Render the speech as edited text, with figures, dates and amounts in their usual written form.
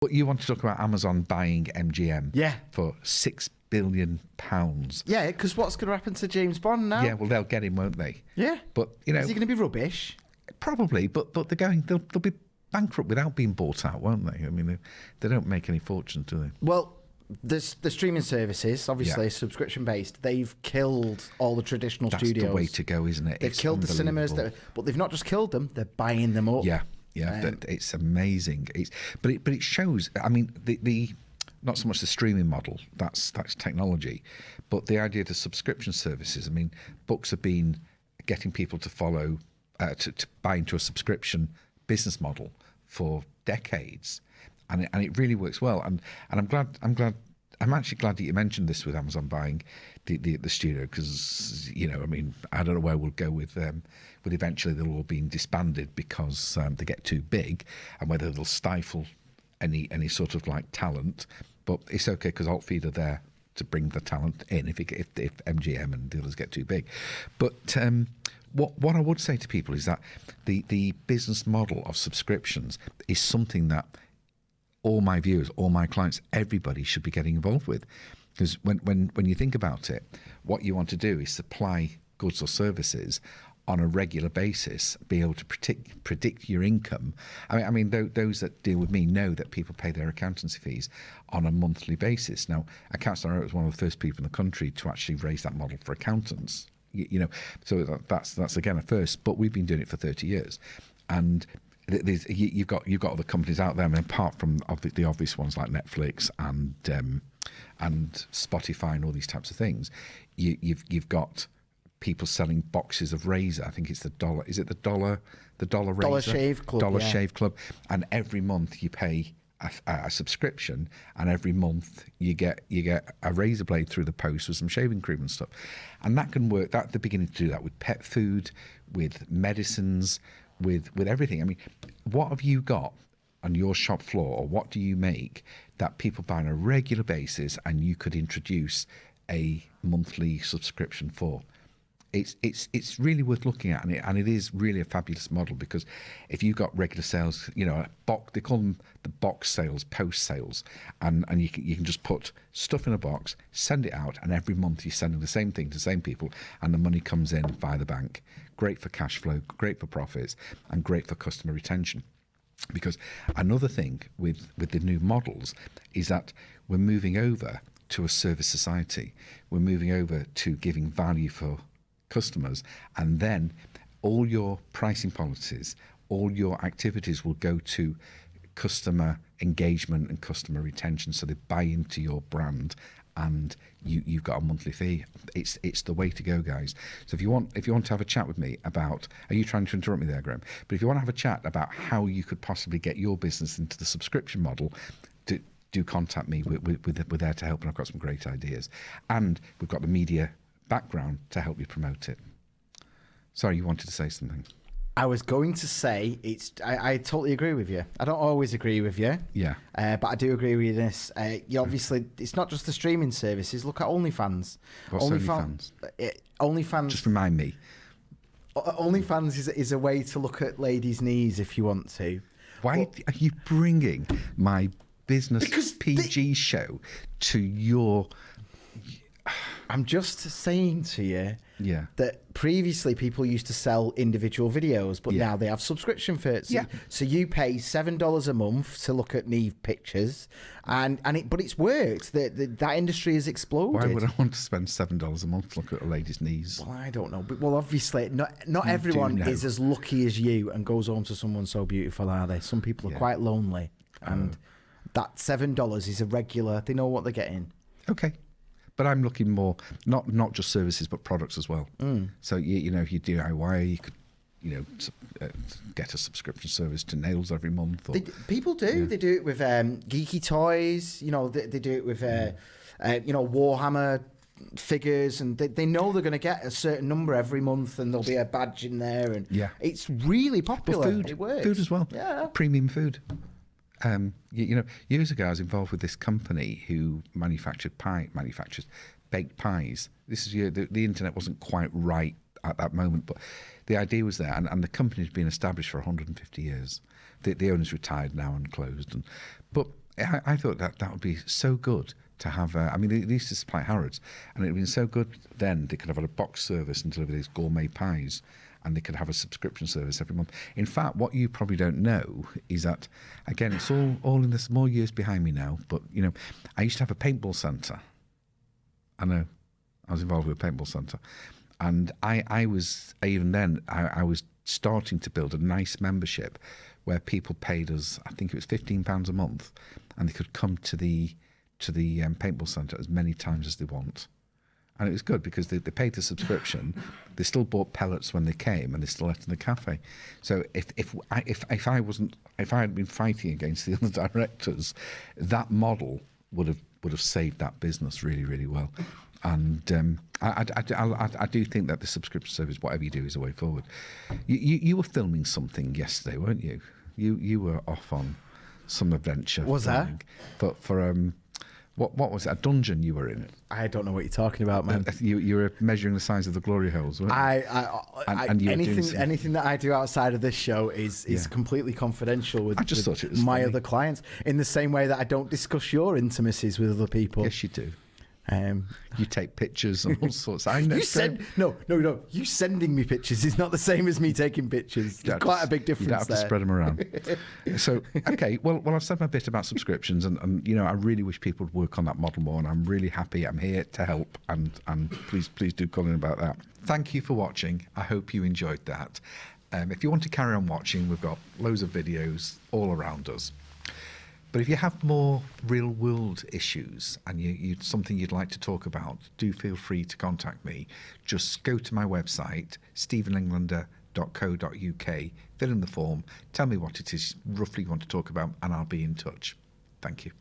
But you want to talk about Amazon buying MGM for £6 billion. Yeah, because what's going to happen to James Bond now? Yeah, well, they'll get him, won't they? Yeah. But, you know... Is he going to be rubbish? Probably, but they'll be bankrupt without being bought out, won't they? I mean, they don't make any fortune, do they? Well, the streaming services, obviously subscription-based, they've killed all the traditional studios. That's the way to go, isn't it? They've killed the cinemas, but they've not just killed them, they're buying them up. Yeah, it's amazing. But it shows, I mean, the not so much the streaming model, that's technology, but the idea of the subscription services. I mean, books have been getting people to follow, to buy into a subscription business model for decades, and it really works well. And I'm actually glad that you mentioned this with Amazon buying the studio, because I mean, I don't know where we'll go with eventually they'll all being disbanded because they get too big, and whether they'll stifle any sort of like talent. But it's okay, because Altfeed are there to bring the talent in if MGM and the others get too big. But what I would say to people is that the business model of subscriptions is something that all my viewers, all my clients, everybody should be getting involved with. Because when you think about it, what you want to do is supply goods or services on a regular basis, be able to predict your income. I mean, those that deal with me know that people pay their accountancy fees on a monthly basis. Now, Accounts Direct was one of the first people in the country to actually raise that model for accountants. So that's again a first. But we've been doing it for 30 years, and you've got other companies out there. I mean, apart from the obvious ones like Netflix and Spotify and all these types of things, you've got people selling boxes of razor. I think it's the dollar. Is it the dollar razor? Dollar Shave Club. Dollar Shave Club. And every month you pay a subscription, and every month you get a razor blade through the post with some shaving cream and stuff. And that can work. They're beginning to do that with pet food, with medicines, with everything. I mean, what have you got on your shop floor, or what do you make that people buy on a regular basis and you could introduce a monthly subscription for? It's really worth looking at, and it is really a fabulous model, because if you've got regular sales, they call them the box sales, post sales, and you can just put stuff in a box, send it out, and every month you're sending the same thing to the same people, and the money comes in via the bank. Great for cash flow, great for profits, and great for customer retention. Because another thing with the new models is that we're moving over to a service society. We're moving over to giving value for customers, and then all your pricing policies, all your activities will go to customer engagement and customer retention, so they buy into your brand, and you've got a monthly fee. It's the way to go, guys. So if you want to have a chat with me about, are you trying to interrupt me there, Graham? But if you want to have a chat about how you could possibly get your business into the subscription model, do contact me. We're there to help, and I've got some great ideas, and we've got the media background to help you promote it. Sorry, you wanted to say something. I was going to say, I totally agree with you. I don't always agree with you. Yeah. But I do agree with this. You obviously, it's not just the streaming services. Look at OnlyFans. What's OnlyFans? OnlyFans. Just remind me. OnlyFans is a way to look at ladies' knees if you want to. Why are you bringing my business PG show to your... I'm just saying to you that previously people used to sell individual videos, but now they have subscription fees. So you pay $7 a month to look at knee pictures, but it's worked. That industry has exploded. Why would I want to spend $7 a month to look at a lady's knees? Well, I don't know. But obviously, not everyone is as lucky as you and goes home to someone so beautiful, are they? Some people are quite lonely, and that $7 is a regular. They know what they're getting. Okay. But I'm looking more, not just services, but products as well. So, if you DIY, you could, get a subscription service to nails every month. People do. Yeah. They do it with geeky toys. They do it with, Warhammer figures, and they know they're going to get a certain number every month, and there'll be a badge in there. And it's really popular. But food, it works. Food as well. Yeah. Premium food. Years ago I was involved with this company who manufactures baked pies. This is the internet wasn't quite right at that moment, but the idea was there, and the company has been established for 150 years. The owner's retired now and closed, but I thought that would be so good to have. I mean, they used to supply Harrods, and it would have been so good then. They could have had a box service and deliver these gourmet pies, and they could have a subscription service every month. In fact, what you probably don't know is that, again, it's all in the small years behind me now, but, you know, I used to have a paintball centre. I know, I was involved with a paintball centre. And I was, even then, I was starting to build a nice membership where people paid us, I think it was £15 a month, and they could come to the paintball centre as many times as they want. And it was good because they paid the subscription, they still bought pellets when they came, and they still left in the cafe. So if I had been fighting against the other directors, that model would have saved that business really, really well. And I do think that the subscription service, whatever you do, is the way forward. You were filming something yesterday, weren't you? You were off on some adventure. Was I? For what was it? A dungeon you were in? I don't know what you're talking about, man. You were measuring the size of the glory holes, weren't you? And you anything that I do outside of this show is completely confidential with, thought it was my funny. other clients. In the same way that I don't discuss your intimacies with other people. Yes, you do. You take pictures and all sorts. I know. No. You sending me pictures is not the same as me taking pictures. There's quite a big difference. You don't have to spread them around. So, okay, well, I've said my bit about subscriptions, and you know, I really wish people would work on that model more, and I'm really happy. I'm here to help, and please do call in about that. Thank you for watching. I hope you enjoyed that. If you want to carry on watching, we've got loads of videos all around us. But if you have more real-world issues and you something you'd like to talk about, do feel free to contact me. Just go to my website, stephenenglander.co.uk, fill in the form, tell me what it is roughly you want to talk about, and I'll be in touch. Thank you.